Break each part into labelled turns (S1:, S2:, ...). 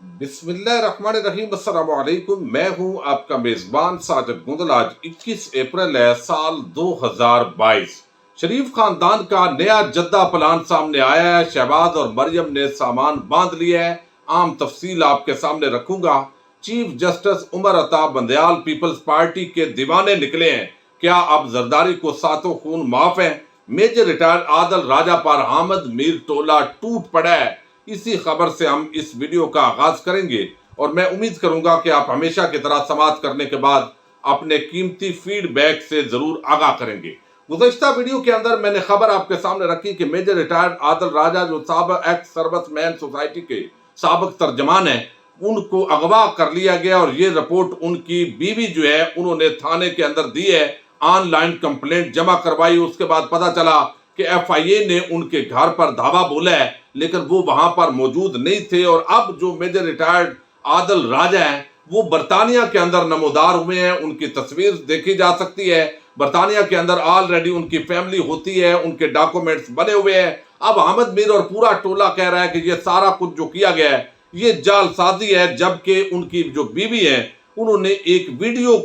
S1: बिस्मिल्लाहिर्रहमानिर्रहीम। अस्सलाम वालेकुम। मैं हूं आपका मेज़बान साजिद गुंदल। आज 21 अप्रैल है, साल 2022। शरीफ खानदान का नया जद्दा प्लान सामने आया है। शहबाज और मरियम ने सामान बांध लिया है। आम तफसील आपके सामने रखूंगा। Chief justice Umar Ata Bandial peoples party के दीवाने निकले हैं। क्या अब जरदारी को सातों खून माफ है? मेजर रिटायर्ड आदल राजा पर हामिद मीर टोला टूट पड़ा है। इसी खबर से हम इस वीडियो का आगाज करेंगे और मैं उम्मीद करूंगा कि आप हमेशा की तरह समाप्त करने के बाद अपने कीमती फीडबैक से जरूर आगाह करेंगे। गुज़श्ता वीडियो के अंदर मैंने खबर आपके सामने रखी कि मेजर रिटायर्ड आदल राजा, जो साबिक एक्स सर्विसमैन सोसाइटी के साबिक तर्जमान है, उनको अगवा कर लिया गया और ये रिपोर्ट उनकी बीवी जो है उन्होंने थाने के अंदर दी है। ऑनलाइन कंप्लेंट जमा करवाई। उसके बाद पता चला कि FIA ने उनके घर पर धावा बोला है, लेकिन वो वहां पर मौजूद नहीं थे। और अब जो मेजर रिटायर्ड आदल राजा हैं वो बरतानिया के अंदर नमोदार हुए हैं। उनकी तस्वीर देखी जा सकती है। बरतानिया के अंदर ऑलरेडी उनकी फैमिली होती है, उनके डॉक्यूमेंट्स बने हुए हैं। अब हामिद मीर और पूरा टोला कह रहा है कि ये सारा कुछ जो किया गया है ये जालसाजी है, जबकि उनकी जो बीवी है उन्होंने एक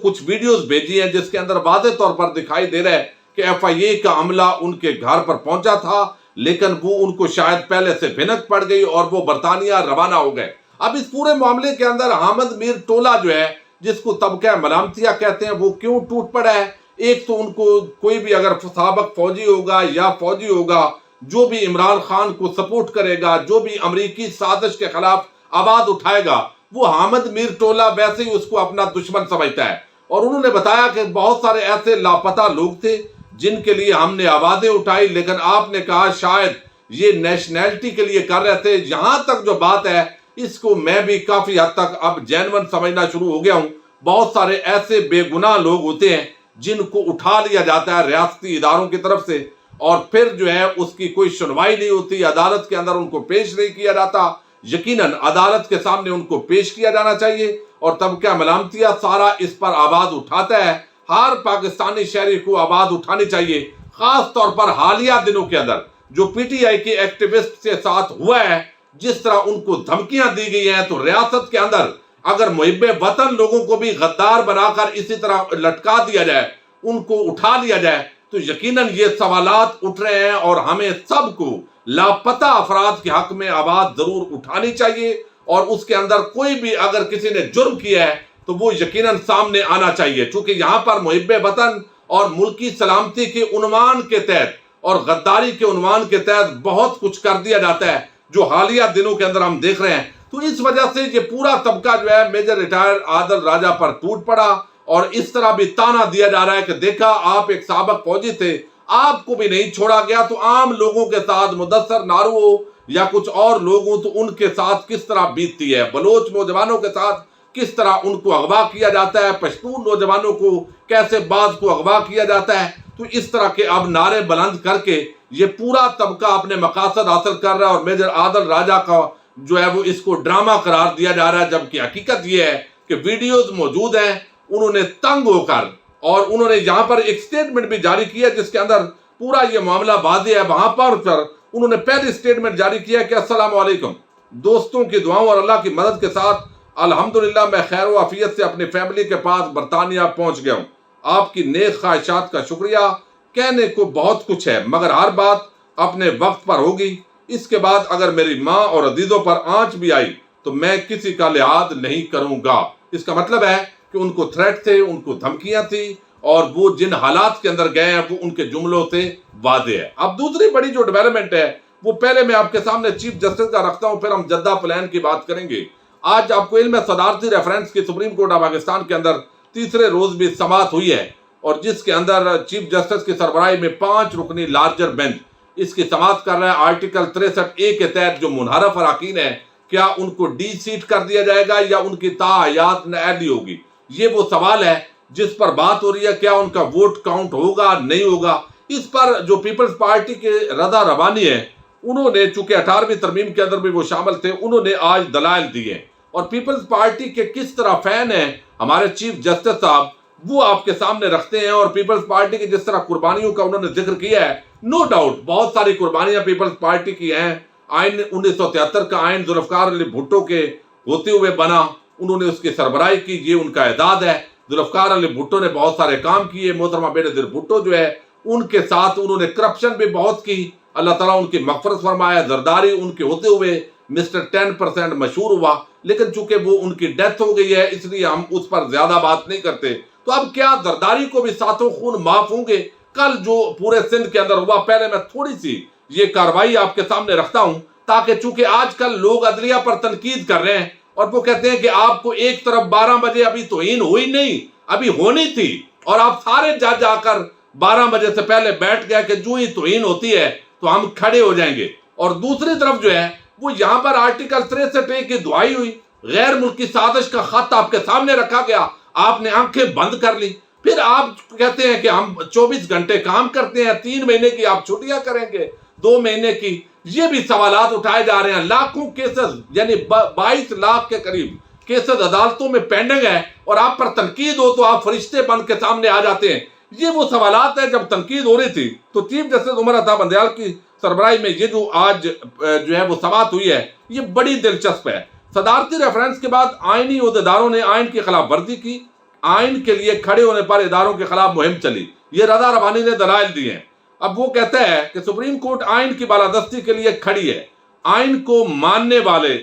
S1: कुछ वीडियोस भेजी हैं जिसके अंदर वाज़ेह तौर पर दिखाई दे रहा है कि FIA का अमला उनके घर पर पहुंचा था, लेकिन वो उनको शायद पहले से भिनक पड़ गई और वो बरतानिया रवाना हो गए। अब इस पूरे मामले के अंदर हामिद मीर टोला जो है, जिसको तबका मलामतिया कहते हैं, वो क्यों टूट पड़ा है? एक तो उनको कोई भी अगर साबिक फौजी होगा या फौजी होगा, जो भी इमरान खान को सपोर्ट करेगा, जो भी अमरीकी साजिश के खिलाफ आवाज उठाएगा, वो हामिद मीर टोला वैसे ही उसको अपना दुश्मन समझता है। और उन्होंने बताया कि बहुत सारे ऐसे लापता लोग थे जिनके लिए हमने आवाजें उठाई, लेकिन आपने कहा शायद ये नेशनैलिटी के लिए कर रहे थे। यहां तक जो बात है इसको मैं भी काफी हद तक अब जेन्युइन समझना शुरू हो गया हूं। बहुत सारे ऐसे बेगुनाह लोग होते हैं जिनको उठा लिया जाता है रियासती इदारों की तरफ से, और फिर जो है उसकी कोई सुनवाई नहीं होती, अदालत के अंदर उनको पेश नहीं किया जाता। यकीनन अदालत के सामने उनको पेश किया जाना चाहिए और तब क्या मलामतिया सारा इस पर आवाज उठाता है। हर पाकिस्तानी शहरी को आवाज उठानी चाहिए, खास तौर पर हालिया दिनों के अंदर जो PTI के एक्टिविस्ट के साथ हुआ है, जिस तरह उनको धमकियां दी गई हैं। तो रियासत के अंदर अगर मुहिब्बे वतन लोगों को भी गद्दार बनाकर इसी तरह लटका दिया जाए, उनको उठा लिया जाए, तो यकीनन ये सवालात उठ रहे हैं और हमें सबको लापता अफराद के हक में आवाज जरूर उठानी चाहिए। और उसके अंदर कोई भी अगर किसी ने जुर्म किया है तो वो यकीनन सामने आना चाहिए, क्योंकि यहाँ पर मुहिब्बे वतन और मुल्की सलामती के उन्वान के तहत और गद्दारी के उन्वान के तहत बहुत कुछ कर दिया जाता है, जो हालिया दिनों के अंदर हम देख रहे हैं। तो इस वजह से ये पूरा तबका जो है मेजर रिटायर्ड आदल राजा पर टूट पड़ा और इस तरह भी ताना दिया जा रहा है कि देखा, आप एक साबिक फौजी थे, आपको भी नहीं छोड़ा गया। तो आम लोगों के साथ मुदस्सर नारू हो या कुछ और लोग हो तो उनके साथ किस तरह बीतती है, बलोच नौजवानों के साथ किस तरह उनको अगवा किया जाता है, पश्तून नौजवानों को कैसे बाज को अगवा किया जाता है। तो इस तरह के अब नारे बुलंद करके ये पूरा तबका अपने मकासद हासिल कर रहा है और मेजर आदल राजा का जो है वो इसको ड्रामा करार दिया जा रहा है, जबकि हकीकत ये है कि वीडियोज मौजूद हैं। उन्होंने तंग होकर और उन्होंने यहाँ पर एक स्टेटमेंट भी जारी किया जिसके अंदर पूरा ये मामला वाज़ेह है। वहां पर उन्होंने पहली स्टेटमेंट जारी किया कि अस्सलाम वालेकुम, दोस्तों की दुआओं और अल्लाह की मदद के साथ अल्हम्दुलिल्लाह मैं खैर व आफियत से अपनी फैमिली के पास बरतानिया पहुंच गया हूं। आपकी नेक ख्वाहिशात का शुक्रिया। कहने को बहुत कुछ है मगर हर बात अपने वक्त पर होगी। इसके बाद अगर मेरी माँ और अजीजों पर आंच भी आई तो मैं किसी का लिहाज नहीं करूंगा। इसका मतलब है कि उनको थ्रेट थे, उनको धमकियां थी और वो जिन हालात के अंदर गए हैं वो उनके जुमलों से वाज़ेह है। अब दूसरी बड़ी जो डेवलपमेंट है वो पहले मैं आपके सामने चीफ जस्टिस का रखता हूं, फिर हम जद्दा प्लान की बात करेंगे। आज आपको इल्म है सदारती रेफरेंस की सुप्रीम कोर्ट ऑफ पाकिस्तान के अंदर तीसरे रोज भी समाअत हुई है और जिसके अंदर चीफ जस्टिस की सरबराही में 5 रुकनी लार्जर बेंच इसकी समाअत कर रहा है। आर्टिकल 63A के तहत जो मुनहरफ अराकीन है, क्या उनको डी-सीट कर दिया जाएगा या उनकी ताहयात नाअहली होगी? ये वो सवाल है जिस पर बात हो रही है। क्या उनका वोट काउंट होगा नहीं होगा? इस पर जो पीपल्स पार्टी के रजा रवानी है, उन्होंने चूंकि 18वीं तरमीम के अंदर भी वो शामिल थे, उन्होंने आज दलाइल दिए और पीपल्स पार्टी के किस तरह फैन है हमारे चीफ जस्टिस साहब वो आपके सामने रखते हैं। और पीपल्स पार्टी की जिस तरह कुर्बानियों का उन्होंने जिक्र किया है, नो डाउट बहुत सारी कुर्बानियां पीपल्स पार्टी की हैं। आइन 1973 का आइन जुल्फकार अली भुट्टो के होते हुए बना, उन्होंने उसकी सरबराही की, ये उनका एदाद है। जुल्फकार अली भुट्टो ने बहुत सारे काम किए, मोहतरमा बेनज़ीर भुट्टो जो है उनके साथ उन्होंने करप्शन भी बहुत की, अल्लाह ताला उनकी मग़फ़िरत फरमाया। जरदारी उनके होते हुए मिस्टर 10% मशहूर हुआ, लेकिन चूंकि वो उनकी डेथ हो गई है इसलिए हम उस पर ज्यादा बात नहीं करते। तो अब क्या जरदारी को भी सातों खून माफ होंगे? कल जो पूरे सिंध के अंदर हुआ, पहले मैं थोड़ी सी ये कार्रवाई आपके सामने रखता हूं, ताकि चूंकि आजकल लोग अदलिया पर तनकीद कर रहे हैं और वो कहते हैं कि आपको एक तरफ 12 बजे अभी तौहीन हुई नहीं, अभी होनी थी, और आप सारे जज आकर 12 बजे से पहले बैठ गया कि जो ही तौहीन होती है तो हम खड़े हो जाएंगे। और दूसरी तरफ जो है वो यहां पर आर्टिकल 63A की दुआई हुई, गैर मुल्की साजिश का खत आपके सामने रखा गया, आपने आंखें बंद कर ली। फिर आप कहते हैं कि हम 24 घंटे काम करते हैं, 3 महीने की आप छुट्टियां करेंगे, 2 महीने की। ये भी सवालात उठाए जा रहे हैं। लाखों केसेस, यानी 22 लाख के करीब केसेस अदालतों में पेंडिंग है, और आप पर तनकीद हो तो आप फरिश्ते बन के सामने आ जाते हैं। ये वो सवालात है जब तनकीद हो रही थी तो चीफ जस्टिस उमर अता बंदयाल की सरबराही में ये जो आज जो है वो समाअत हुई है, ये बड़ी दिलचस्प है। सदारती रेफरेंस के बाद आईनी अहदेदारों ने आइन की खिलाफ वर्जी की, आइन के लिए खड़े होने पर इदारों के खिलाफ मुहिम चली। ये रजा रबानी ने दलाइल दिए हैं। अब वो कहता है कि सुप्रीम कोर्ट आइन की बालादस्ती के लिए खड़ी है, आइन को मानने वाले,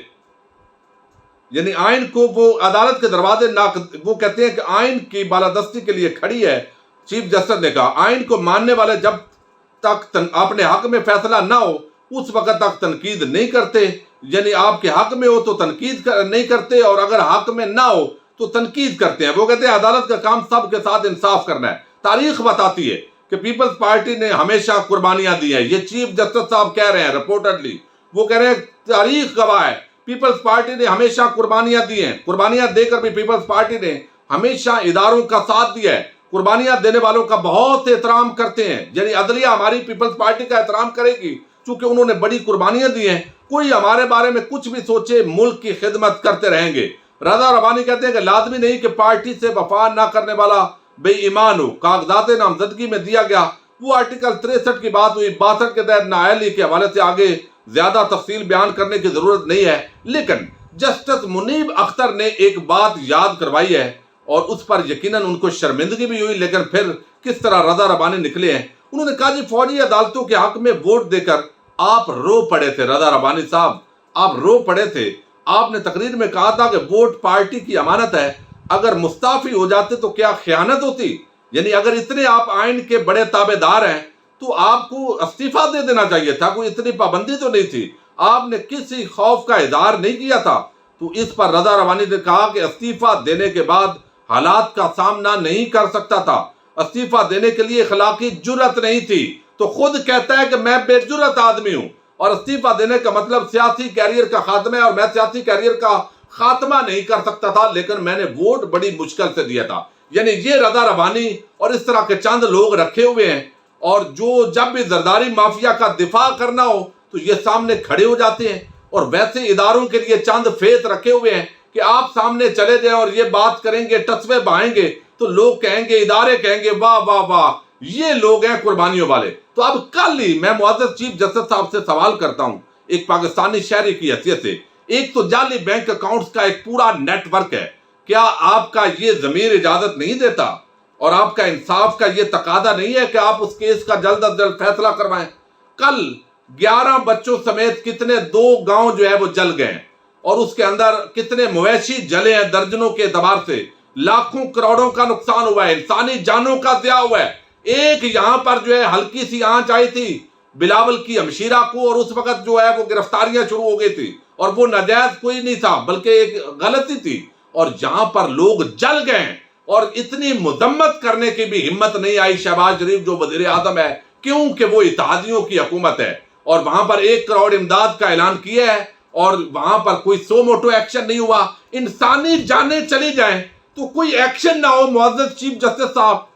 S1: यानी आइन को वो अदालत के दरवाजे ना, वो कहते हैं कि आइन की बालादस्ती के लिए खड़ी है। चीफ जस्टिस ने कहा आइन को मानने वाले जब तक अपने हक में फैसला ना हो उस वक्त तक तनकीद नहीं करते, यानी आपके हक में हो तो तनकीद नहीं करते, और अगर हक में ना हो तो तनकीद करते हैं। वो कहते हैं अदालत का काम सबके साथ इंसाफ करना है। तारीख बताती है कि पीपल्स पार्टी ने हमेशा कुर्बानियां दी हैं। ये चीफ जस्टिस साहब कह रहे हैं रिपोर्टेडली, वो कह रहे हैं तारीख गवाह है, पीपल्स पार्टी ने हमेशा कुर्बानियां दी हैं। कुर्बानियां देकर भी पीपल्स पार्टी ने हमेशा इदारों का साथ दिया है, कुर्बानियां देने वालों का बहुत एहतराम करते हैं। यानी अदलिया हमारी पीपल्स पार्टी का एहतराम करेगी क्योंकि उन्होंने बड़ी कुर्बानियां दी हैं। कोई हमारे बारे में कुछ भी सोचे, मुल्क की खिदमत करते रहेंगे। रजा रबानी कहते हैं कि लाजमी नहीं कि पार्टी से वफा ना करने वाला बेईमान हो। कागजात नामजदगी में दिया गया वो आर्टिकल 63 की बात हुई, 62 के तहत नाअहली के हवाले से आगे ज्यादा तफसील बयान करने की जरूरत नहीं है। लेकिन जस्टिस मुनीब अख्तर ने एक बात याद करवाई है और उस पर यकीनन उनको शर्मिंदगी भी हुई, लेकिन फिर किस तरह रजा रबानी निकले हैं। उन्होंने कहा जी फौजी अदालतों के हक में वोट देकर आप रो पड़े थे। रजा रबानी साहब, आप रो पड़े थे। आपने तकरीर में कहा था कि वोट पार्टी की अमानत है, अगर मुस्ताफी हो जाते तो क्या खयानत होती। यानी अगर इतने आप आइन के बड़े ताबेदार हैं तो आपको इस्तीफा दे देना चाहिए था, कोई इतनी पाबंदी तो नहीं थी। आपने किसी खौफ का इजहार नहीं किया था। तो इस पर रजा रबानी ने कहा कि इस्तीफा देने के बाद हालात का सामना नहीं कर सकता था, इस्तीफा देने के लिए अखलाकी जुर्रत नहीं थी। तो खुद कहता है कि मैं बेजुर्रत आदमी हूं, और इस्तीफा देने का मतलब सियासी कैरियर का खात्मा है, और मैं सियासी कैरियर का खात्मा नहीं कर सकता था, लेकिन मैंने वोट बड़ी मुश्किल से दिया था। यानी ये रजा रबानी और इस तरह के चंद लोग रखे हुए हैं, और जो जब भी जरदारी माफिया का दिफा करना हो तो ये सामने खड़े हो जाते हैं। और वैसे इदारों के लिए चंद फेत रखे हुए हैं कि आप सामने चले जाएं और ये बात करेंगे, टसवे बहाएंगे, तो लोग कहेंगे, इदारे कहेंगे वाह वाह वाह, ये लोग हैं कुर्बानियों वाले। तो अब कल ही मैं मुअज़्ज़ज़ चीफ जस्टिस साहब से सवाल करता हूं, एक पाकिस्तानी शहरी की हैसियत से। एक तो जाली बैंक अकाउंट्स का एक पूरा नेटवर्क है, क्या आपका ये ज़मीर इजाजत नहीं देता और आपका इंसाफ का ये तकादा नहीं है कि आप उस केस का जल्द अज जल्द फैसला करवाएं? कल 11 बच्चों समेत कितने 2 गांव जो है वो जल गए, और उसके अंदर कितने मवेशी जले हैं दर्जनों के एतबार से, लाखों करोड़ों का नुकसान हुआ है, इंसानी जानों का ज़िया हुआ है। एक यहां पर जो है हल्की सी आंच आई थी बिलावल की हमशीरा को, और उस वक्त जो है वो गिरफ्तारियां शुरू हो गई थी, और वो नाजायज कोई नहीं था बल्कि एक गलती थी, और जहां पर लोग जल गए और इतनी मुजम्मत करने की भी हिम्मत नहीं आई शहबाज शरीफ जो वजीर आजम है, क्योंकि वो इत्तेहादियों की हुकूमत है, और वहां पर 1 करोड़ इमदाद का ऐलान किया है और वहां पर कोई सो मोटो एक्शन नहीं हुआ। इंसानी जानें चली जाएं तो कोई एक्शन ना हो मुअज़्ज़ज़ चीफ जस्टिस साहब,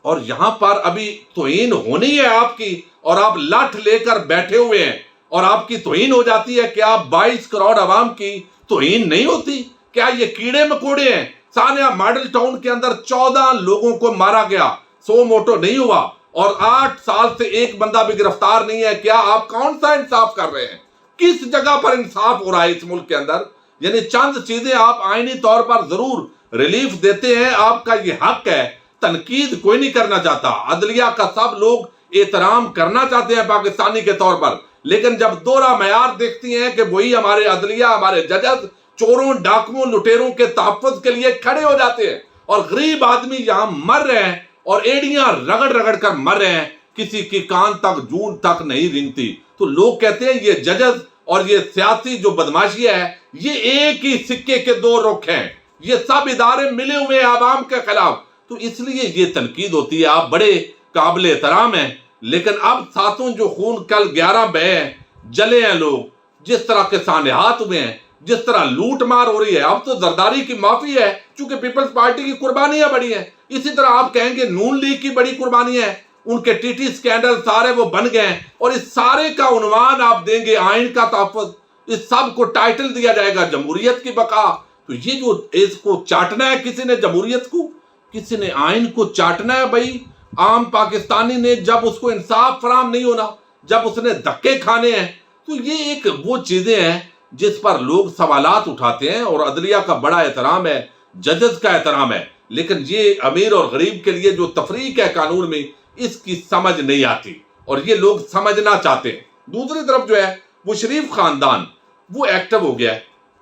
S1: और यहां पर अभी तौहीन होनी है आपकी, और आप लाठ लेकर बैठे हुए हैं, और आपकी तौहीन हो जाती है। क्या 22 करोड़ अवाम की तौहीन नहीं होती? क्या ये कीड़े मकोड़े हैं? सानिया मॉडल टाउन के अंदर 14 लोगों को मारा गया, सो मोटो नहीं हुआ, और 8 साल से एक बंदा भी गिरफ्तार नहीं है। क्या आप कौन सा इंसाफ कर रहे हैं? किस जगह पर इंसाफ हो रहा है इस मुल्क के अंदर? یعنی چند چیزیں آپ آئینی طور پر ضرور ریلیف دیتے ہیں، آپ کا یہ حق ہے، تنقید کوئی نہیں کرنا چاہتا، عدلیہ کا سب لوگ احترام کرنا چاہتے ہیں پاکستانی کے طور پر، لیکن جب دوہرا معیار دیکھتی ہیں کہ وہی ہمارے عدلیہ، ہمارے ججز چوروں، ڈاکوؤں، لٹیروں کے تحفظ کے لیے کھڑے ہو جاتے ہیں، اور غریب آدمی یہاں مر رہے ہیں اور ایڑیاں رگڑ رگڑ کر مر رہے ہیں، کسی کی کان تک جون تک نہیں رنگتی، تو لوگ کہتے ہیں یہ ججز اور یہ سیاسی جو بدماشی ہے یہ ایک ہی سکے کے دو رخ ہیں، یہ سب ادارے ملے ہوئے ہیں عوام کے خلاف، تو اس لیے یہ تنقید ہوتی ہے۔ آپ بڑے قابل احترام ہیں، لیکن اب ساتوں جو خون کل 11 بہے ہیں، جلے ہیں لوگ، جس طرح کے سانحات ہوئے ہیں، جس طرح لوٹ مار ہو رہی ہے، اب تو زرداری کی معافی ہے چونکہ پیپلز پارٹی کی قربانیاں بڑی ہیں، اسی طرح آپ کہیں گے نون لیگ کی بڑی قربانیاں ہیں، ان کے ٹی ٹی سکینڈل سارے وہ بن گئے ہیں، اور اس سارے کا عنوان آپ دیں گے آئین کا تحفظ، اس سب کو ٹائٹل دیا جائے گا جمہوریت کی بقا۔ تو یہ جو اس کو چاٹنا ہے کسی نے، جمہوریت کو، کسی نے آئین کو چاٹنا ہے بھائی، عام پاکستانی نے جب اس کو انصاف فراہم نہیں ہونا، جب اس نے دھکے کھانے ہیں، تو یہ ایک وہ چیزیں ہیں جس پر لوگ سوالات اٹھاتے ہیں، اور عدلیہ کا بڑا احترام ہے، ججز کا احترام ہے، لیکن یہ امیر اور غریب کے لیے جو تفریق ہے قانون میں، اس کی سمجھ نہیں آتی، اور یہ لوگ سمجھنا چاہتے ہیں۔ دوسری طرف جو ہے وہ شریف خاندان وہ ایکٹیو ہو گیا ہے،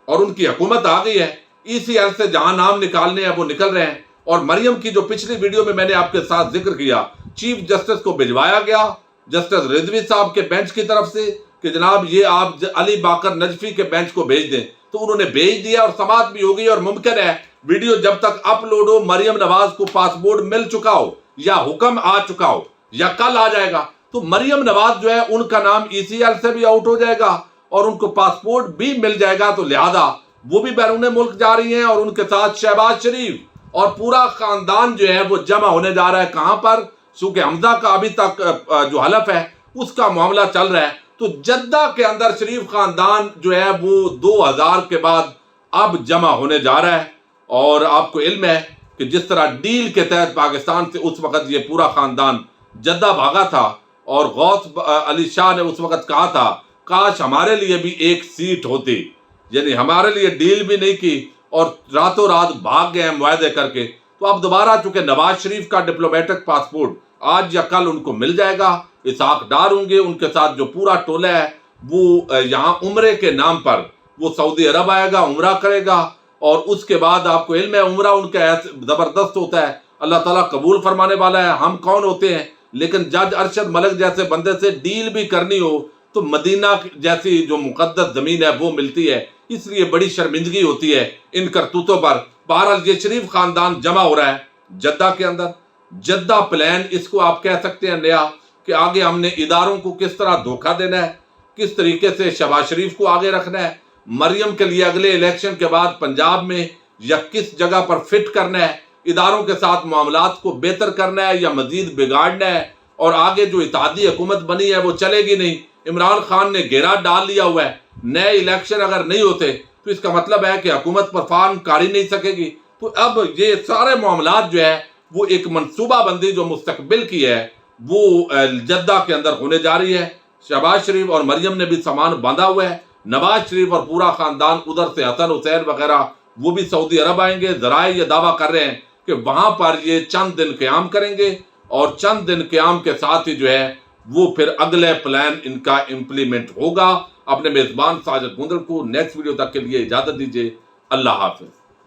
S1: اور ان کی حکومت آ گئی ہے، ای سی ایل سے جہاں نام نکالنے ہیں وہ نکل رہے ہیں، اور مریم کی جو پچھلی ویڈیو میں نے آپ کے ساتھ ذکر کیا، چیف جسٹس کو بھجوایا گیا جسٹس رضوی صاحب کے بینچ کی طرف سے کہ جناب یہ آپ علی باقر نجفی کے بینچ کو بھیج دیں، تو انہوں نے بھیج دیا اور سماعت بھی ہو گئی، اور ممکن ہے ویڈیو جب تک اپلوڈ ہو مریم نواز کو پاسپورٹ مل چکا ہو، یا حکم آ چکا ہو، یا کل آ جائے گا، تو مریم نواز جو ہے ان کا نام ای سی ایل سے بھی آؤٹ ہو جائے گا اور ان کو پاسپورٹ بھی مل جائے گا، تو لہذا وہ بھی بیرون ملک جا رہی ہیں، اور ان کے ساتھ شہباز شریف اور پورا خاندان جو ہے وہ جمع ہونے جا رہا ہے کہاں پر، چونکہ حمزہ کا ابھی تک جو حلف ہے اس کا معاملہ چل رہا ہے، تو جدہ کے اندر شریف خاندان جو ہے وہ 2000 کے بعد اب جمع ہونے جا رہا ہے، اور آپ کو علم ہے کہ جس طرح ڈیل کے تحت پاکستان سے اس وقت یہ پورا خاندان جدہ بھاگا تھا، اور غوث علی شاہ نے اس وقت کہا تھا کاش ہمارے لیے بھی ایک سیٹ ہوتی، یعنی ہمارے لیے ڈیل بھی نہیں کی اور راتوں رات بھاگ گئے ہیں معاہدے کر کے، تو اب دوبارہ چونکہ نواز شریف کا ڈپلومیٹک پاسپورٹ آج یا کل ان کو مل جائے گا، اسحاق ڈار ہوں گے، ان کے ساتھ جو پورا ٹولہ ہے وہ یہاں عمرے کے نام پر وہ سعودی عرب آئے گا، عمرہ کرے گا، اور اس کے بعد آپ کو علم ہے عمرہ ان کا زبردست ہوتا ہے، اللہ تعالیٰ قبول فرمانے والا ہے، ہم کون ہوتے ہیں، لیکن جج ارشد ملک جیسے بندے سے ڈیل بھی کرنی ہو تو مدینہ جیسی جو مقدس زمین ہے وہ ملتی ہے، اس لیے بڑی شرمندگی ہوتی ہے ان کرتوتوں پر۔ بہرحال یہ شریف خاندان جمع ہو رہا ہے جدہ کے اندر، جدہ پلان اس کو آپ کہہ سکتے ہیں نیا، کہ آگے ہم نے اداروں کو کس طرح دھوکہ دینا ہے، کس طریقے سے شہباز شریف کو آگے رکھنا ہے، مریم کے لیے اگلے الیکشن کے بعد پنجاب میں یا کس جگہ پر فٹ کرنا ہے، اداروں کے ساتھ معاملات کو بہتر کرنا ہے یا مزید بگاڑنا ہے، اور آگے جو اتحادی حکومت بنی ہے وہ چلے گی نہیں، عمران خان نے گھیرا ڈال لیا ہوا ہے، نئے الیکشن اگر نہیں ہوتے تو اس کا مطلب ہے کہ حکومت پر فارم کاری نہیں سکے گی، تو اب یہ سارے معاملات جو ہے وہ ایک منصوبہ بندی جو مستقبل کی ہے وہ جدہ کے اندر ہونے جا رہی ہے۔ شہباز شریف اور مریم نے بھی سامان باندھا ہوا ہے، نواز شریف اور پورا خاندان ادھر سے حسن حسین وغیرہ وہ بھی سعودی عرب آئیں گے، ذرائع یہ دعویٰ کر رہے ہیں کہ وہاں پر یہ چند دن قیام کریں گے، اور چند دن قیام کے ساتھ ہی جو ہے وہ پھر اگلے پلان ان کا امپلیمنٹ ہوگا۔ اپنے میزبان ساجد گندل کو نیکسٹ ویڈیو تک کے لیے اجازت دیجیے، اللہ حافظ۔